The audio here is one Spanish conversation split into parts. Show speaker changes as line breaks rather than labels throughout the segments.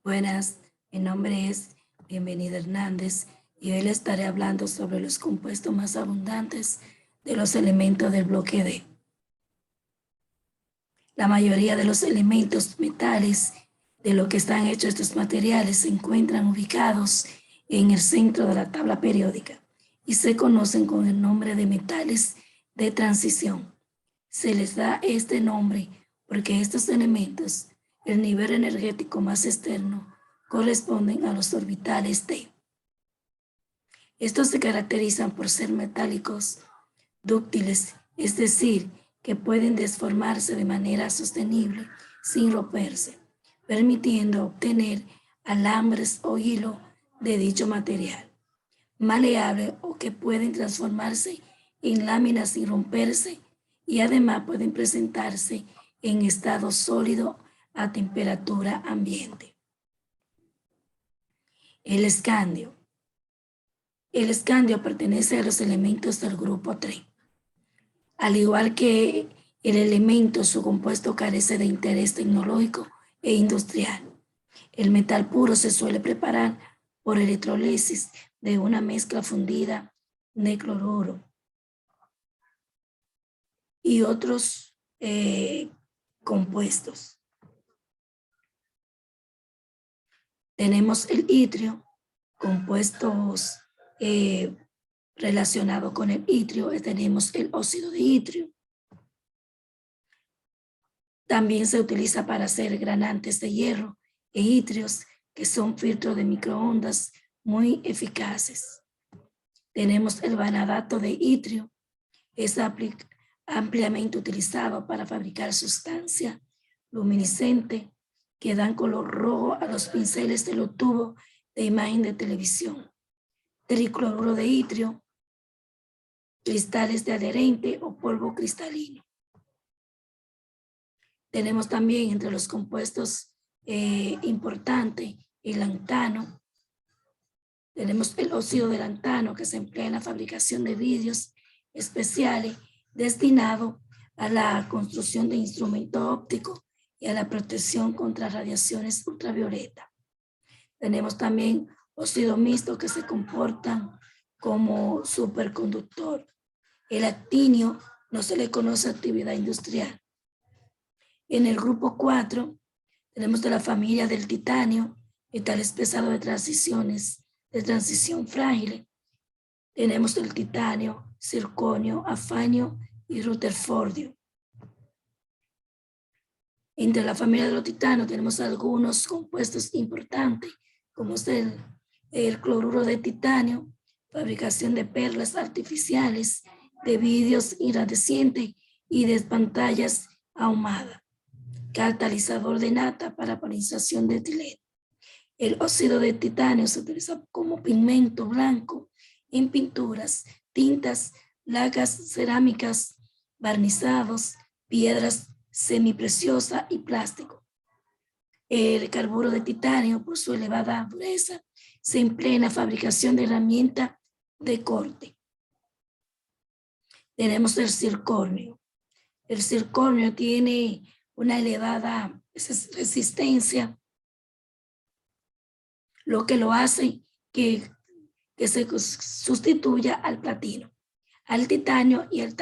Buenas, mi nombre es Bienvenida Hernández y hoy les estaré hablando sobre los compuestos más abundantes de los elementos del bloque D. La mayoría de los elementos metales de lo que están hechos estos materiales se encuentran ubicados en el centro de la tabla periódica y se conocen con el nombre de metales de transición. Se les da este nombre porque estos elementos, el nivel energético más externo, corresponden a los orbitales D. Estos se caracterizan por ser metálicos dúctiles, es decir, que pueden desformarse de manera sostenible sin romperse, permitiendo obtener alambres o hilo de dicho material, maleable o que pueden transformarse en láminas sin romperse y además pueden presentarse en estado sólido a temperatura ambiente. El escandio. El escandio pertenece a los elementos del grupo 3. Al igual que el elemento, su compuesto carece de interés tecnológico e industrial. El metal puro se suele preparar por electrólisis de una mezcla fundida de cloruro y otros compuestos. Tenemos el itrio, compuestos relacionados con el itrio, tenemos el óxido de itrio. También se utiliza para hacer granantes de hierro e itrios, que son filtros de microondas muy eficaces. Tenemos el vanadato de itrio, es ampliamente utilizado para fabricar sustancias luminiscentes que dan color rojo a los pinceles de los tubos de imagen de televisión. Tricloruro de itrio, cristales de adherente o polvo cristalino. Tenemos también entre los compuestos importantes el lantano. Tenemos el óxido de lantano que se emplea en la fabricación de vidrios especiales destinados a la construcción de instrumentos ópticos y a la protección contra radiaciones ultravioleta. Tenemos también óxido mixto que se comportan como superconductor. El actinio no se le conoce actividad industrial. En el grupo 4 tenemos de la familia del titanio, metales pesados de transición frágil. Tenemos el titanio, circonio, afanio y rutherfordio. Entre la familia de los titanos tenemos algunos compuestos importantes, como es el cloruro de titanio, fabricación de perlas artificiales, de vidrios incandescentes y de pantallas ahumadas. Catalizador de nata para polinización de etileno. El óxido de titanio se utiliza como pigmento blanco en pinturas, tintas, lacas cerámicas, barnizados, piedras semipreciosas y plástico. El carburo de titanio, por su elevada dureza, se emplea en la fabricación de herramientas de corte. Tenemos el circonio. El circonio tiene una elevada resistencia, lo que lo hace que se sustituya al platino, al titanio y al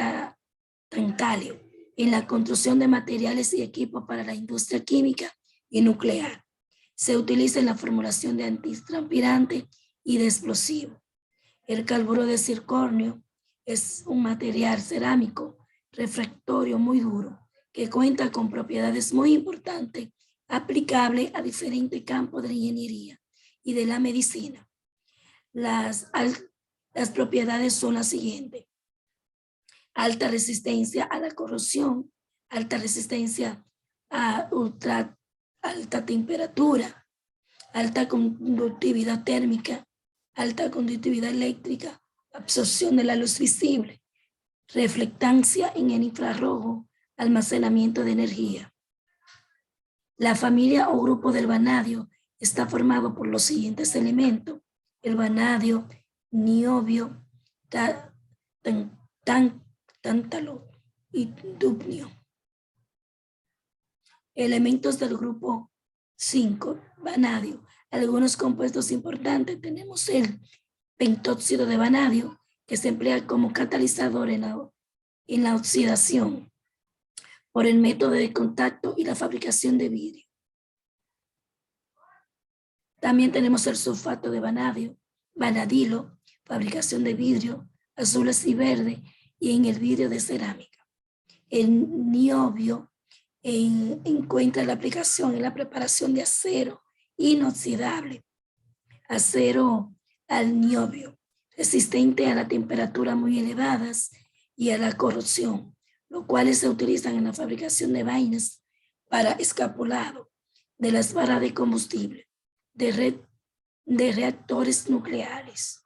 tantalio en la construcción de materiales y equipos para la industria química y nuclear. Se utiliza en la formulación de antitranspirante y de explosivo. El carburo de circonio es un material cerámico refractorio muy duro que cuenta con propiedades muy importantes aplicables a diferentes campos de la ingeniería y de la medicina. Las propiedades son las siguientes: alta resistencia a la corrosión, alta resistencia a alta temperatura, alta conductividad térmica, alta conductividad eléctrica, absorción de la luz visible, reflectancia en el infrarrojo, almacenamiento de energía. La familia o grupo del vanadio está formado por los siguientes elementos: el vanadio, niobio, tántalo y dubnio. Elementos del grupo 5. Vanadio. Algunos compuestos importantes tenemos el pentóxido de vanadio, que se emplea como catalizador en la oxidación por el método de contacto y la fabricación de vidrio. También tenemos el sulfato de vanadio, vanadilo, fabricación de vidrio, azules y verde, y en el vidrio de cerámica. El niobio encuentra la aplicación en la preparación de acero inoxidable, acero al niobio, resistente a las temperaturas muy elevadas y a la corrosión, los cuales se utilizan en la fabricación de vainas para escapulado de las barras de combustible, de reactores nucleares.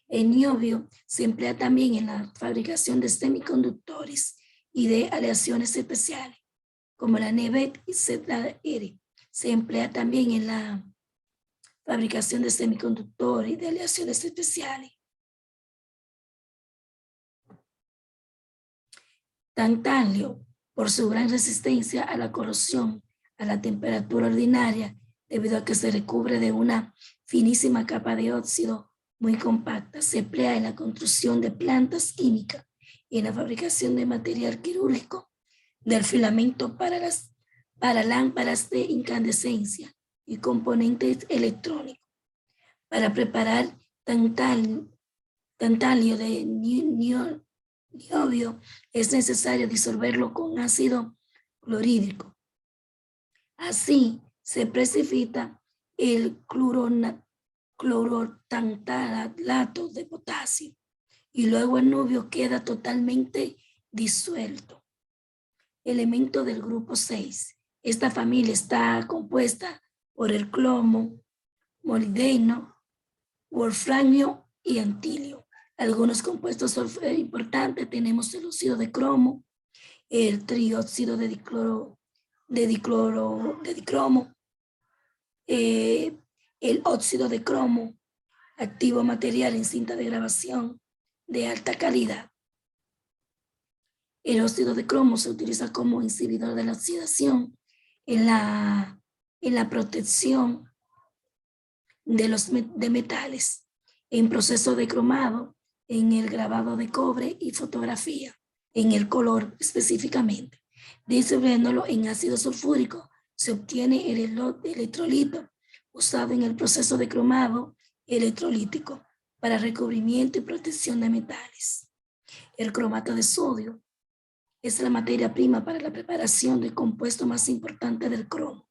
El niobio se emplea también en la fabricación de semiconductores y de aleaciones especiales, como la NEVET y ZR. Se emplea también en la fabricación de semiconductores y de aleaciones especiales. Tantalio, por su gran resistencia a la corrosión a la temperatura ordinaria, debido a que se recubre de una finísima capa de óxido muy compacta, se emplea en la construcción de plantas químicas y en la fabricación de material quirúrgico, del filamento para lámparas de incandescencia y componentes electrónicos. Para preparar tantalio de niobio es necesario disolverlo con ácido clorhídrico. Así se precipita el clorotantalato de potasio y luego el niobio queda totalmente disuelto. Elemento del grupo 6. Esta familia está compuesta por el cromo, molibdeno, wolframio y antilio. Algunos compuestos importantes tenemos el óxido de cromo, el trióxido de dicromo, el óxido de cromo, activo material en cinta de grabación de alta calidad. El óxido de cromo se utiliza como inhibidor de la oxidación en la protección de metales, en proceso de cromado, en el grabado de cobre y fotografía, en el color específicamente. Disolviéndolo en ácido sulfúrico, se obtiene el electrolito usado en el proceso de cromado electrolítico para recubrimiento y protección de metales. El cromato de sodio es la materia prima para la preparación del compuesto más importante del cromo.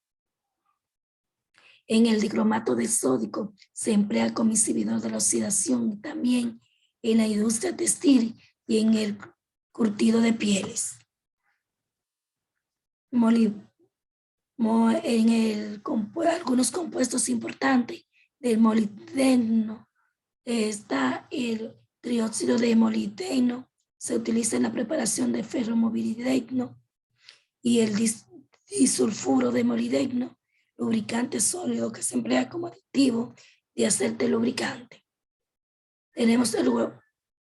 En el dicromato de sódico se emplea como inhibidor de la oxidación y también en la industria textil y en el curtido de pieles. Algunos compuestos importantes del molibdeno está el trióxido de molibdeno, se utiliza en la preparación de ferromolibdeno, y el disulfuro de molibdeno, lubricante sólido que se emplea como aditivo de aceite lubricante. Tenemos el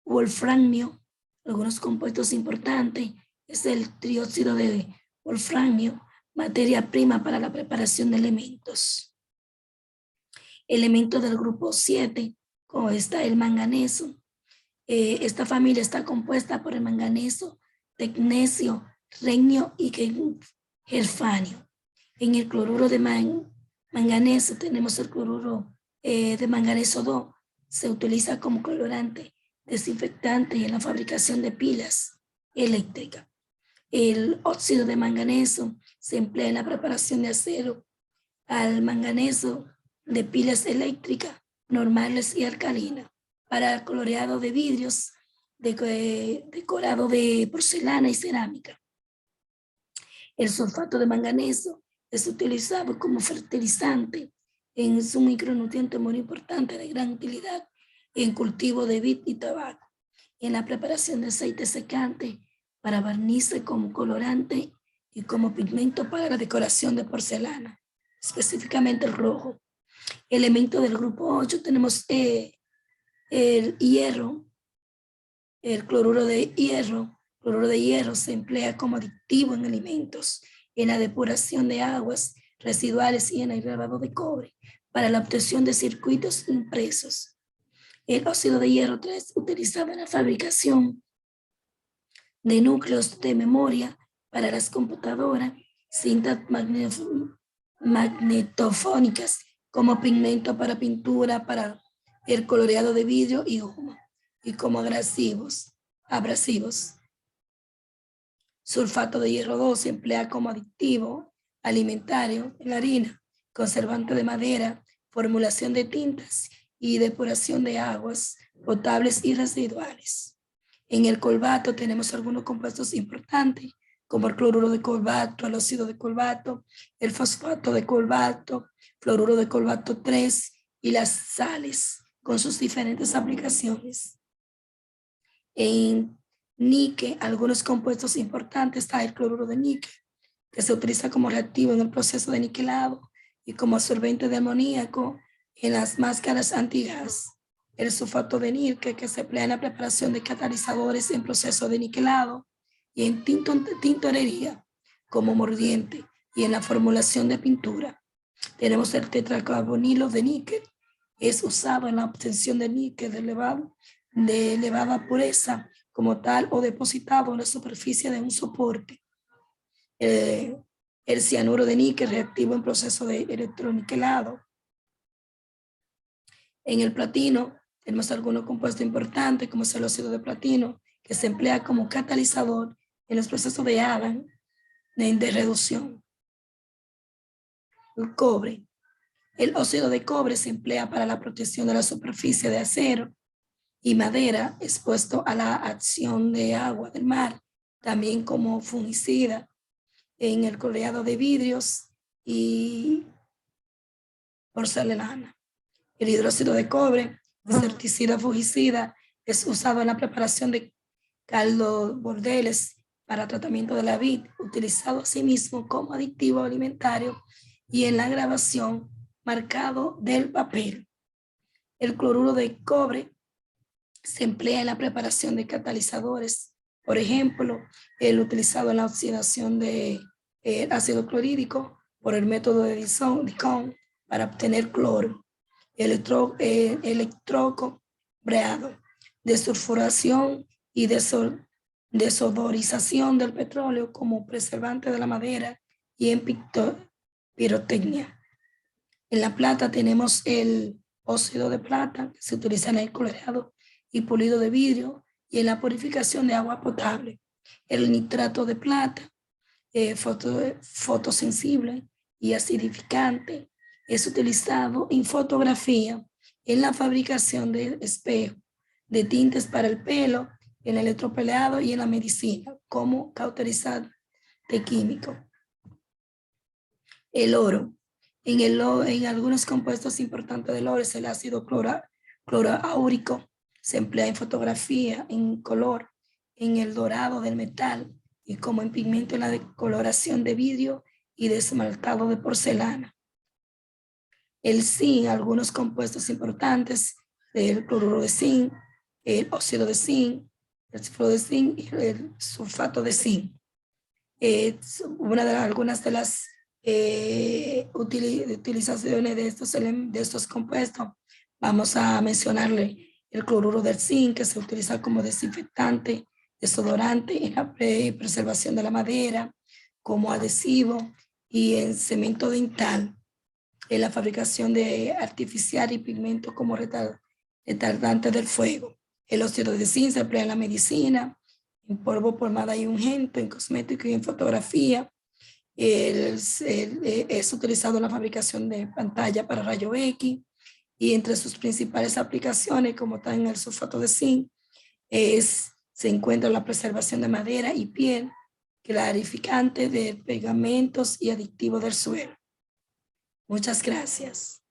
wolframio, algunos compuestos importantes, es el trióxido de wolframio, materia prima para la preparación de elementos. Elementos del grupo 7, como está el manganeso. Esta familia está compuesta por el manganeso, tecnecio, renio y germanio. En el cloruro de manganeso tenemos el cloruro de manganeso 2. Se utiliza como colorante, desinfectante y en la fabricación de pilas eléctricas. El óxido de manganeso se emplea en la preparación de acero al manganeso de pilas eléctricas normales y alcalinas, para coloreado de vidrios, decorado de porcelana y cerámica. El sulfato de manganeso es utilizado como fertilizante, es un micronutriente muy importante de gran utilidad en cultivo de vid y tabaco, en la preparación de aceite secante para barnices, como colorante y como pigmento para la decoración de porcelana, específicamente el rojo. Elemento del grupo 8 tenemos el hierro, el cloruro de hierro. El cloruro de hierro se emplea como aditivo en alimentos, en la depuración de aguas residuales y en el grabado de cobre para la obtención de circuitos impresos. El óxido de hierro 3 utilizado en la fabricación de núcleos de memoria para las computadoras, cintas magnetofónicas como pigmento para pintura, para el coloreado de vidrio y goma, y como abrasivos. Sulfato de hierro 2 se emplea como aditivo alimentario en la harina, conservante de madera, formulación de tintas y depuración de aguas potables y residuales. En el cobalto tenemos algunos compuestos importantes, como el cloruro de cobalto, el óxido de cobalto, el fosfato de cobalto, fluoruro de cobalto 3 y las sales con sus diferentes aplicaciones. En níquel, algunos compuestos importantes, está el cloruro de níquel, que se utiliza como reactivo en el proceso de niquelado y como absorbente de amoníaco en las máscaras antigas. El sulfato de níquel, que se emplea en la preparación de catalizadores en proceso de niquelado y en tintorería como mordiente y en la formulación de pintura. Tenemos el tetracarbonilo de níquel, es usado en la obtención de níquel de elevada pureza como tal o depositado en la superficie de un soporte. El cianuro de níquel reactivo en proceso de electroniquelado. En el platino tenemos algunos compuestos importantes como es el óxido de platino, que se emplea como catalizador en los procesos de Adam de reducción. El cobre. El óxido de cobre se emplea para la protección de la superficie de acero y madera expuesto a la acción de agua del mar, también como fungicida en el coloreado de vidrios y porcelana. El hidróxido de cobre, insecticida fungicida, es usado en la preparación de caldo bordeles para tratamiento de la vid, utilizado asimismo como aditivo alimentario y en la grabación marcado del papel. El cloruro de cobre se emplea en la preparación de catalizadores, por ejemplo, el utilizado en la oxidación de ácido clorhídrico por el método de Dickson para obtener cloro. Electroco breado, desulfuración y desodorización del petróleo como preservante de la madera y en pirotecnia. En la plata tenemos el óxido de plata que se utiliza en el coloreado y pulido de vidrio y en la purificación de agua potable. El nitrato de plata, fotosensible y acidificante, es utilizado en fotografía, en la fabricación de espejos, de tintes para el pelo, en el electropelado y en la medicina como cauterizante químico. El oro. En algunos compuestos importantes del oro es el ácido cloroáurico. Se emplea en fotografía, en color, en el dorado del metal y como en pigmento en la decoloración de vidrio y de esmaltado de porcelana. El zinc, algunos compuestos importantes, el cloruro de zinc, el óxido de zinc, el sulfato de zinc y el sulfato de zinc. Algunas de las utilizaciones de estos compuestos, vamos a mencionarle el cloruro del zinc, que se utiliza como desinfectante, desodorante en la preservación de la madera, como adhesivo y en cemento dental, en la fabricación de artificial y pigmento como retardante del fuego. El óxido de zinc se emplea en la medicina, en polvo, pomada y ungüento, en cosmético y en fotografía. Es utilizado en la fabricación de pantalla para rayo X y entre sus principales aplicaciones, como está en el sulfato de zinc, se encuentra la preservación de madera y piel, clarificante de pegamentos y aditivo del suelo. Muchas gracias.